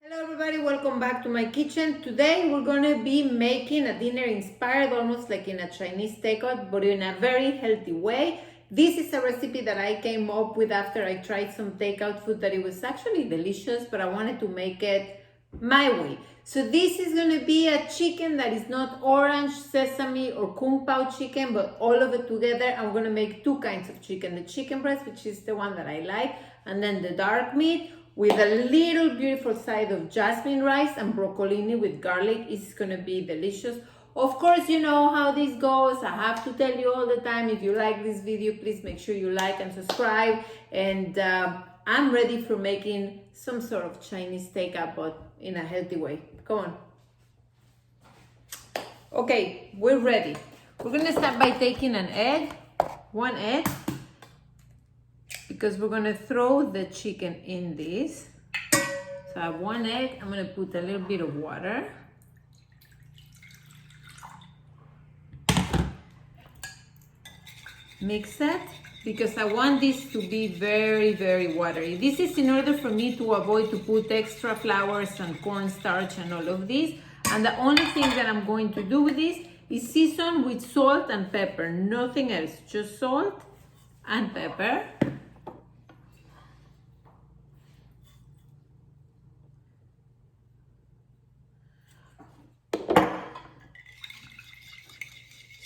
Hello everybody, welcome back to my kitchen. Today we're going to be making a dinner inspired almost like in a Chinese takeout, but in a very healthy way. This is a recipe that I came up with after I tried some takeout food that it was actually delicious, but I wanted to make it my way. So this is going to be a chicken that is not orange, sesame or kung pao chicken, but all of it together. I'm going to make two kinds of chicken, the chicken breast, which is the one that I like, and then the dark meat, with a little beautiful side of jasmine rice and broccolini with garlic. It's gonna be delicious. Of course, you know how this goes. I have to tell you all the time, if you like this video, please make sure you like and subscribe. And I'm ready for making some sort of Chinese takeout, but in a healthy way. Come on. Okay, we're ready. We're gonna start by taking an egg, one egg, because we're gonna throw the chicken in this. So I have one egg. I'm gonna put a little bit of water. Mix it, because I want this to be very, very watery. This is in order for me to avoid to put extra flours and cornstarch and all of this. And the only thing that I'm going to do with this is season with salt and pepper, nothing else, just salt and pepper.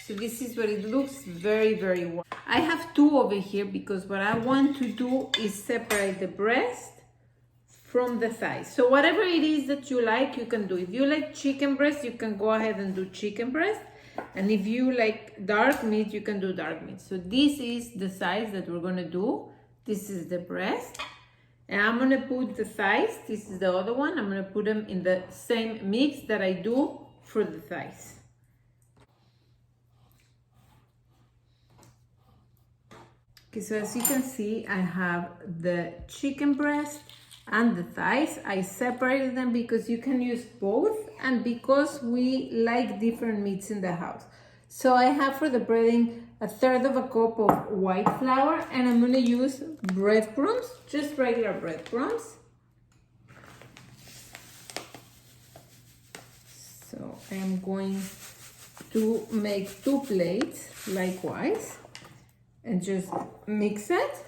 So this is what it looks, very, very well. I have two over here because what I want to do is separate the breast from the thighs. So whatever it is that you like, you can do. If you like chicken breast, you can go ahead and do chicken breast. And if you like dark meat, you can do dark meat. So this is the size that we're gonna do. This is the breast. And I'm gonna put the thighs, this is the other one. I'm gonna put them in the same mix that I do for the thighs. Okay, so as you can see, I have the chicken breast and the thighs. I separated them because you can use both and because we like different meats in the house. So I have for the breading 1/3 of a cup of white flour, and I'm gonna use breadcrumbs, just regular breadcrumbs. So I am going to make 2 plates likewise. And just mix it.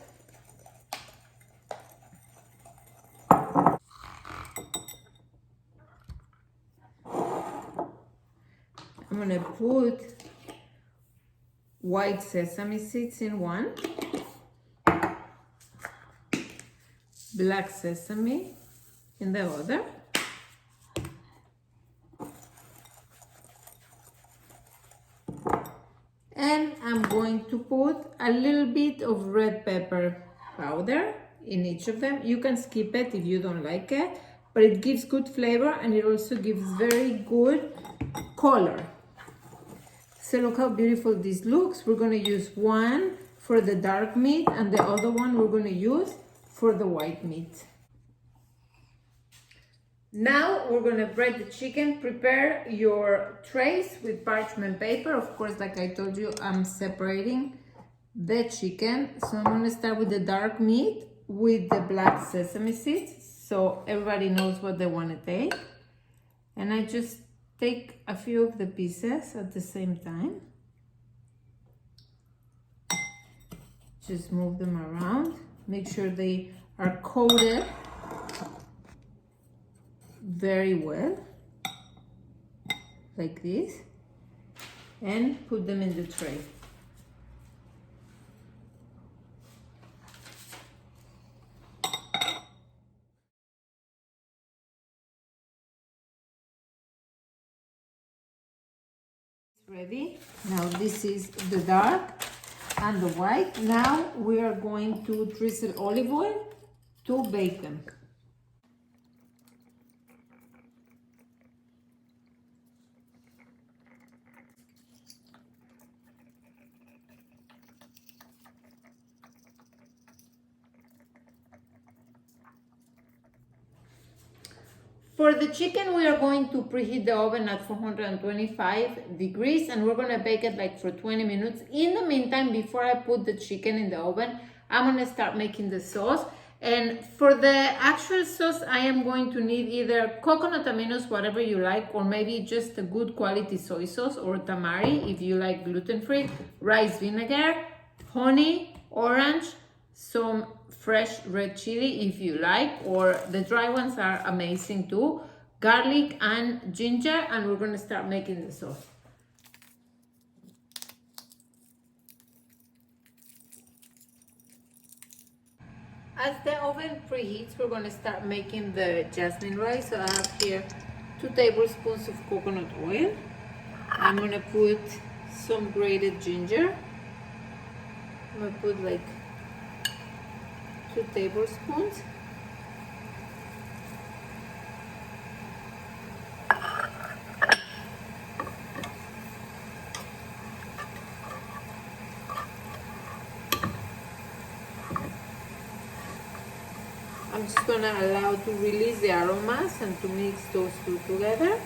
I'm gonna put white sesame seeds in one, black sesame in the other. And I'm going to put a little bit of red pepper powder in each of them. You can skip it if you don't like it, but it gives good flavor and it also gives very good color. So look how beautiful this looks. We're gonna use one for the dark meat and the other one we're gonna use for the white meat. Now we're gonna bread the chicken. Prepare your trays with parchment paper. Of course, like I told you, I'm separating the chicken. So I'm gonna start with the dark meat with the black sesame seeds, so everybody knows what they wanna take. And I just take a few of the pieces at the same time. Just move them around. Make sure they are coated very well, like this, and put them in the tray. Ready. Now this is the dark and the white. Now we are going to drizzle olive oil to bake them. For the chicken, we are going to preheat the oven at 425 degrees and we're going to bake it like for 20 minutes. In the meantime, before I put the chicken in the oven, I'm going to start making the sauce. And for the actual sauce, I am going to need either coconut aminos, whatever you like, or maybe just a good quality soy sauce, or tamari if you like gluten-free, rice vinegar, honey, orange, some fresh red chili if you like, or the dry ones are amazing too, garlic and ginger, and we're going to start making the sauce. As the oven preheats, we're going to start making the jasmine rice. So I have here 2 tablespoons of coconut oil. I'm going to put some grated ginger. I'm going to put like 2 tablespoons. I'm just going to allow to release the aromas and to mix those two together.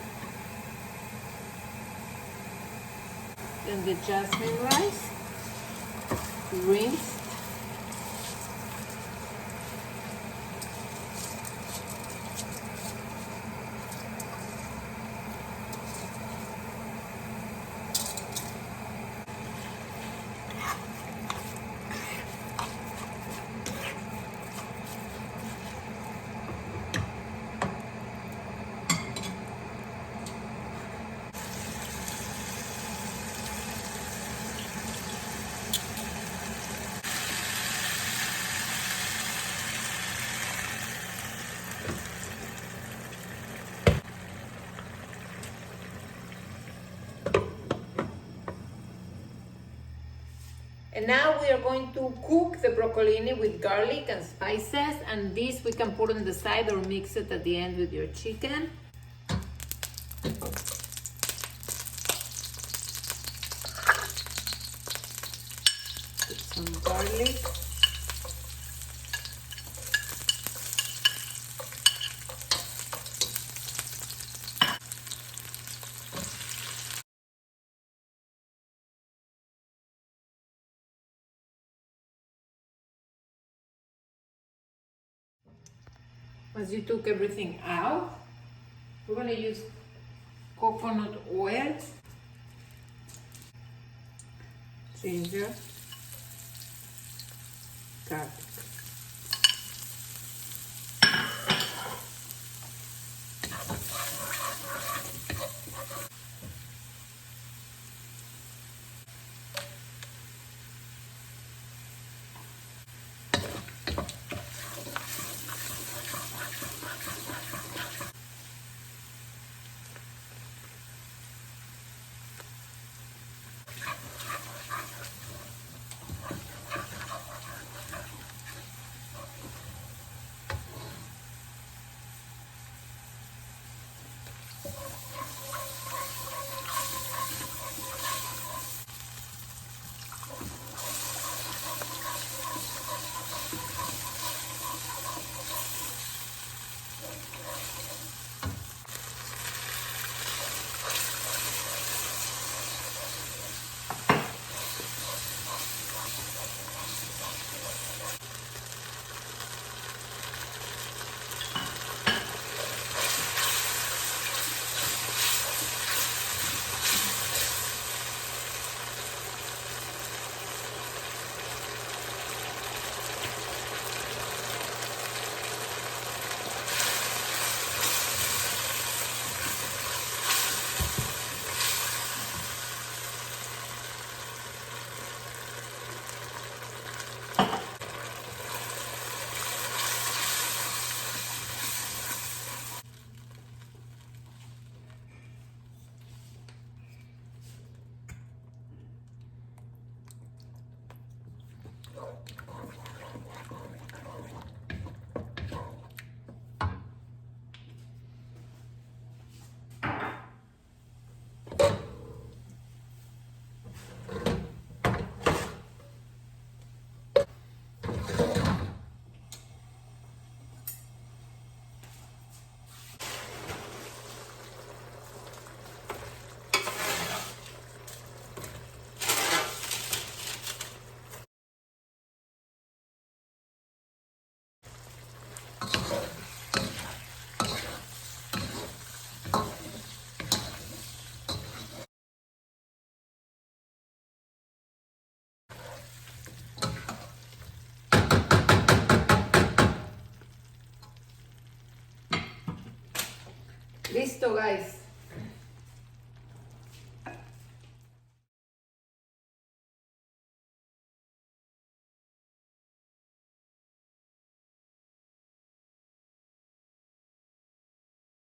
Then the jasmine rice, rinsed. And now we are going to cook the broccolini with garlic and spices, and this we can put on the side or mix it at the end with your chicken. Put some garlic. Once you took everything out, we're going to use coconut oil, ginger, garlic. Listo, guys.